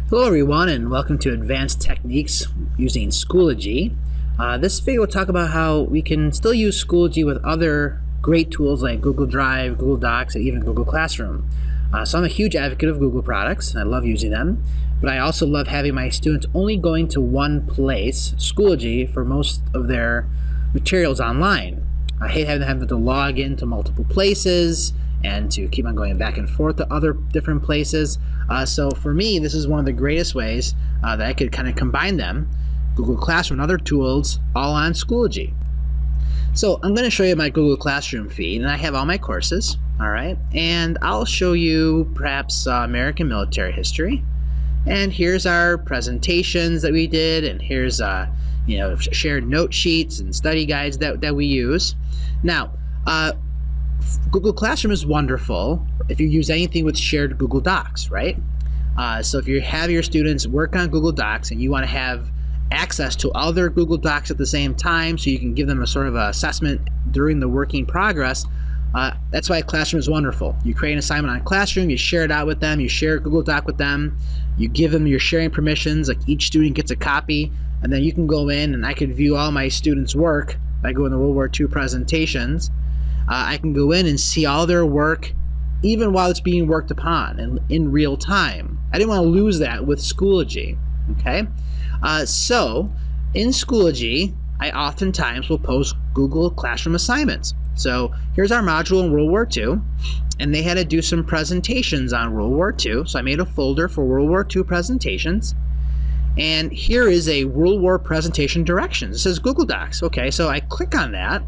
Hello everyone, and welcome to Advanced Techniques using Schoology. This video will talk about how we can still use Schoology with other great tools like Google Drive, Google Docs, and even Google Classroom. So I'm a huge advocate of Google products. I love using them, but I also love having my students only going to one place, Schoology, for most of their materials online. I hate having them to log into multiple places and to keep on going back and forth to other different places. So for me, this is one of the greatest ways that I could kind of combine them, Google Classroom and other tools, all on Schoology. So I'm going to show you my Google Classroom feed, and I have all my courses, all right? And I'll show you perhaps American military history. And here's our presentations that we did, and here's shared note sheets and study guides that we use. Now, Google Classroom is wonderful if you use anything with shared Google Docs, right? So if you have your students work on Google Docs and you want to have access to other Google Docs at the same time so you can give them a sort of assessment during the working progress, that's why Classroom is wonderful. You create an assignment on Classroom, you share it out with them, you share a Google Doc with them, you give them your sharing permissions, like each student gets a copy, and then you can go in and I can view all my students' work. I go in the World War II presentations. I can go in and see all their work even while it's being worked upon and in real time. I didn't want to lose that with Schoology, okay? So in Schoology, I oftentimes will post Google Classroom assignments. So here's our module in World War II, and they had to do some presentations on World War II. So I made a folder for World War II presentations. And here is a World War presentation directions. It says Google Docs. Okay, so I click on that,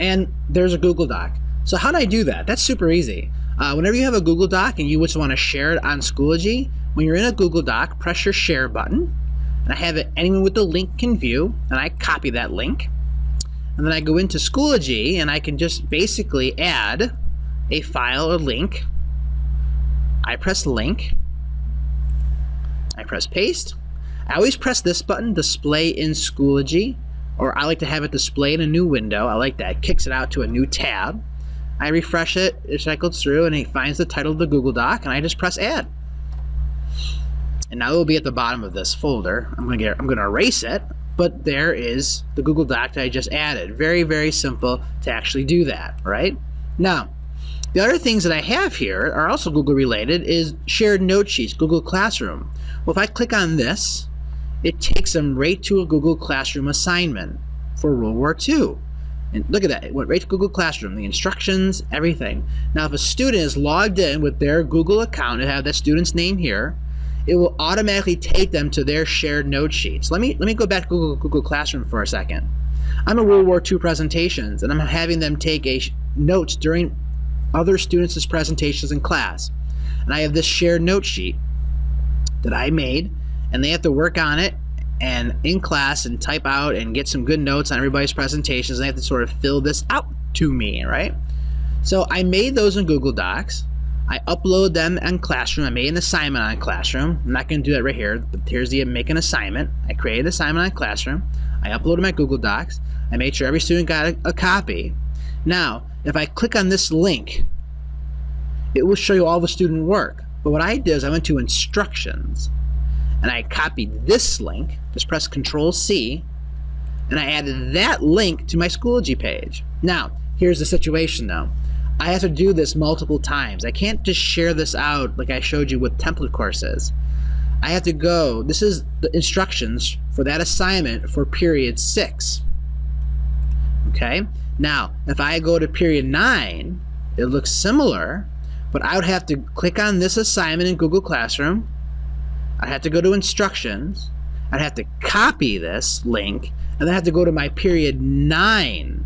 and there's a Google Doc. So how do I do that? That's super easy. Whenever you have a Google Doc and you just want to share it on Schoology, when you're in a Google Doc, press your share button, and I have it anyone with the link can view, and I copy that link. And then I go into Schoology, and I can just basically add a file or link. I press link. I press paste. I always press this button, display in Schoology, or I like to have it display in a new window. I like that. It kicks it out to a new tab. I refresh it, it cycles through, and it finds the title of the Google Doc, and I just press add. And now it will be at the bottom of this folder. I'm going to erase it, but there is the Google Doc that I just added. Very, very simple to actually do that, right? Now, the other things that I have here are also Google related is shared note sheets, Google Classroom. Well, if I click on this, it takes them right to a Google Classroom assignment for World War II. And look at that, it went right to Google Classroom, the instructions, everything. Now, if a student is logged in with their Google account and have that student's name here, it will automatically take them to their shared note sheets. Let me go back to Google Classroom for a second. I'm in World War II presentations, and I'm having them take notes during other students' presentations in class. And I have this shared note sheet that I made, and they have to work on it and in class and type out and get some good notes on everybody's presentations, and they have to sort of fill this out to me, right? So I made those in Google Docs. I upload them in Classroom. I made an assignment on Classroom. I'm not going to do that right here, but here's the make an assignment. I created an assignment on Classroom. I uploaded my Google Docs. I made sure every student got a copy. Now, if I click on this link, it will show you all the student work. But what I did is I went to instructions, and I copied this link, just press Control-C, and I added that link to my Schoology page. Now, here's the situation though. I have to do this multiple times. I can't just share this out like I showed you with template courses. I have to go, this is the instructions for that assignment for period 6. Okay? Now, if I go to period 9, it looks similar, but I would have to click on this assignment in Google Classroom. I'd have to go to instructions. I'd have to copy this link, and then I have to go to my period 9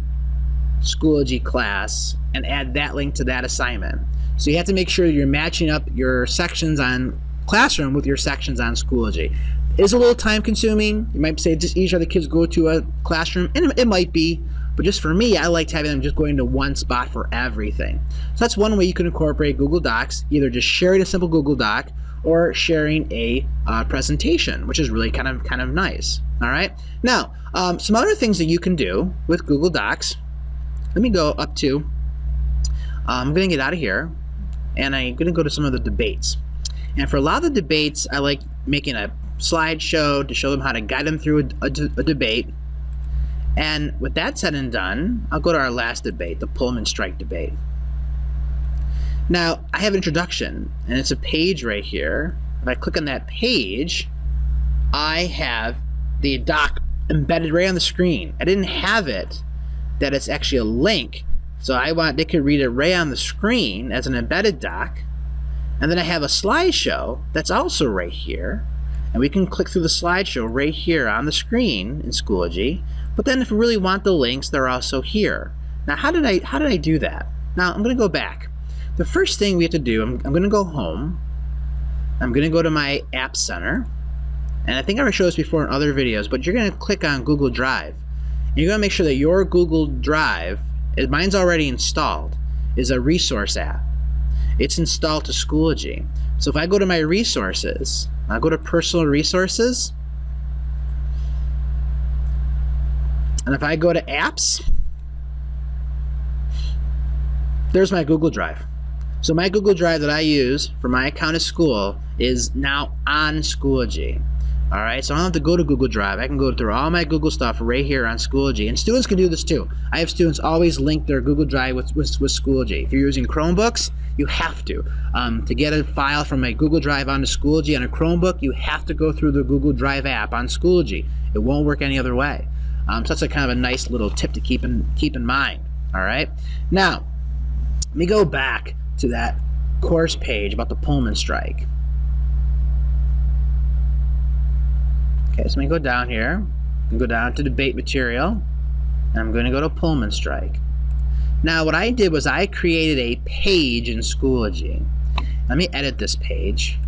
Schoology class and add that link to that assignment. So you have to make sure you're matching up your sections on Classroom with your sections on Schoology. It is a little time consuming. You might say it's just easier the kids go to a Classroom, and it might be, but just for me, I liked having them just going to one spot for everything. So that's one way you can incorporate Google Docs, either just sharing a simple Google Doc or sharing a presentation, which is really kind of nice. All right. Now, some other things that you can do with Google Docs. Let me go up to. I'm going to get out of here, and I'm going to go to some of the debates. And for a lot of the debates, I like making a slideshow to show them how to guide them through a debate. And with that said and done, I'll go to our last debate, the Pullman strike debate. Now, I have an introduction, and it's a page right here. If I click on that page, I have the doc embedded right on the screen. I didn't have it that it's actually a link, so they could read it right on the screen as an embedded doc. And then I have a slideshow that's also right here, and we can click through the slideshow right here on the screen in Schoology. But then if we really want the links, they're also here. Now, how did I do that? Now, I'm going to go back. The first thing we have to do, I'm going to go home. I'm going to go to my App Center. And I think I already showed this before in other videos, but you're going to click on Google Drive. And you're going to make sure that your Google Drive, mine's already installed, is a resource app. It's installed to Schoology. So if I go to my resources, I'll go to Personal Resources. And if I go to Apps, there's my Google Drive. So my Google Drive that I use for my account at school is now on Schoology. All right, so I don't have to go to Google Drive. I can go through all my Google stuff right here on Schoology. And students can do this too. I have students always link their Google Drive with Schoology. If you're using Chromebooks, you have to. To get a file from a Google Drive onto Schoology on a Chromebook, you have to go through the Google Drive app on Schoology. It won't work any other way. So that's a kind of a nice little tip to keep in mind. All right. Now, let me go back to that course page about the Pullman strike. Okay, so let me go down here. I'm going to go down to debate material, and I'm going to go to Pullman strike. Now, what I did was I created a page in Schoology. Let me edit this page.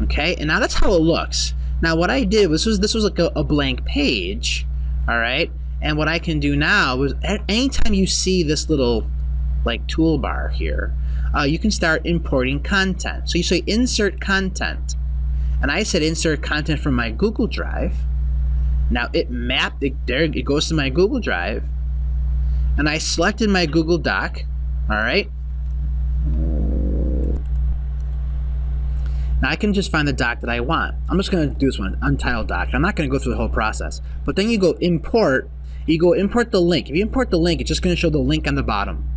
Okay, and now that's how it looks. Now, what I did was this was like a blank page, all right? And what I can do now is anytime you see this little like toolbar here, you can start importing content. So you say insert content. And I said insert content from my Google Drive. Now it mapped it there, it goes to my Google Drive. And I selected my Google Doc, all right? Now I can just find the doc that I want. I'm just gonna do this one, Untitled Doc. I'm not gonna go through the whole process. But then you go import the link. If you import the link, it's just gonna show the link on the bottom.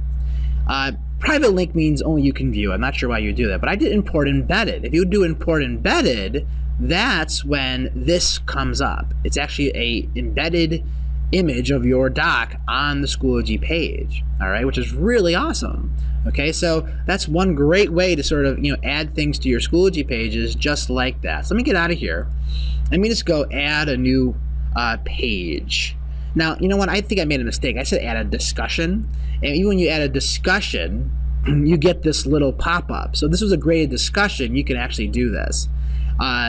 Private link means only you can view. I'm not sure why you do that, but I did import embedded. If you do import embedded, that's when this comes up. It's actually a embedded image of your doc on the Schoology page, all right, which is really awesome. Okay, so that's one great way to sort of add things to your Schoology pages just like that. So let me get out of here. Let me just go add a new page. Now, you know what? I think I made a mistake. I said add a discussion. And even when you add a discussion, you get this little pop-up. So this was a graded discussion. You can actually do this.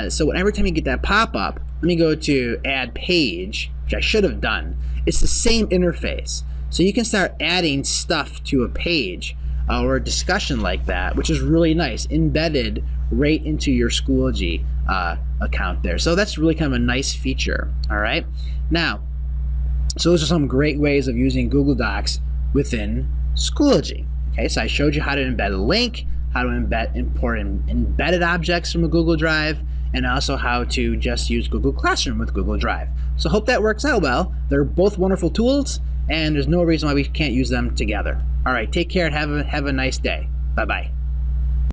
So every time you get that pop-up, let me go to add page, which I should have done. It's the same interface. So you can start adding stuff to a page or a discussion like that, which is really nice, embedded right into your Schoology account there. So that's really kind of a nice feature, all right? Now, so those are some great ways of using Google Docs within Schoology. Okay, so I showed you how to embed a link, how to import embedded objects from a Google Drive, and also how to just use Google Classroom with Google Drive. So hope that works out well. They're both wonderful tools, and there's no reason why we can't use them together. All right, take care and have a nice day. Bye-bye.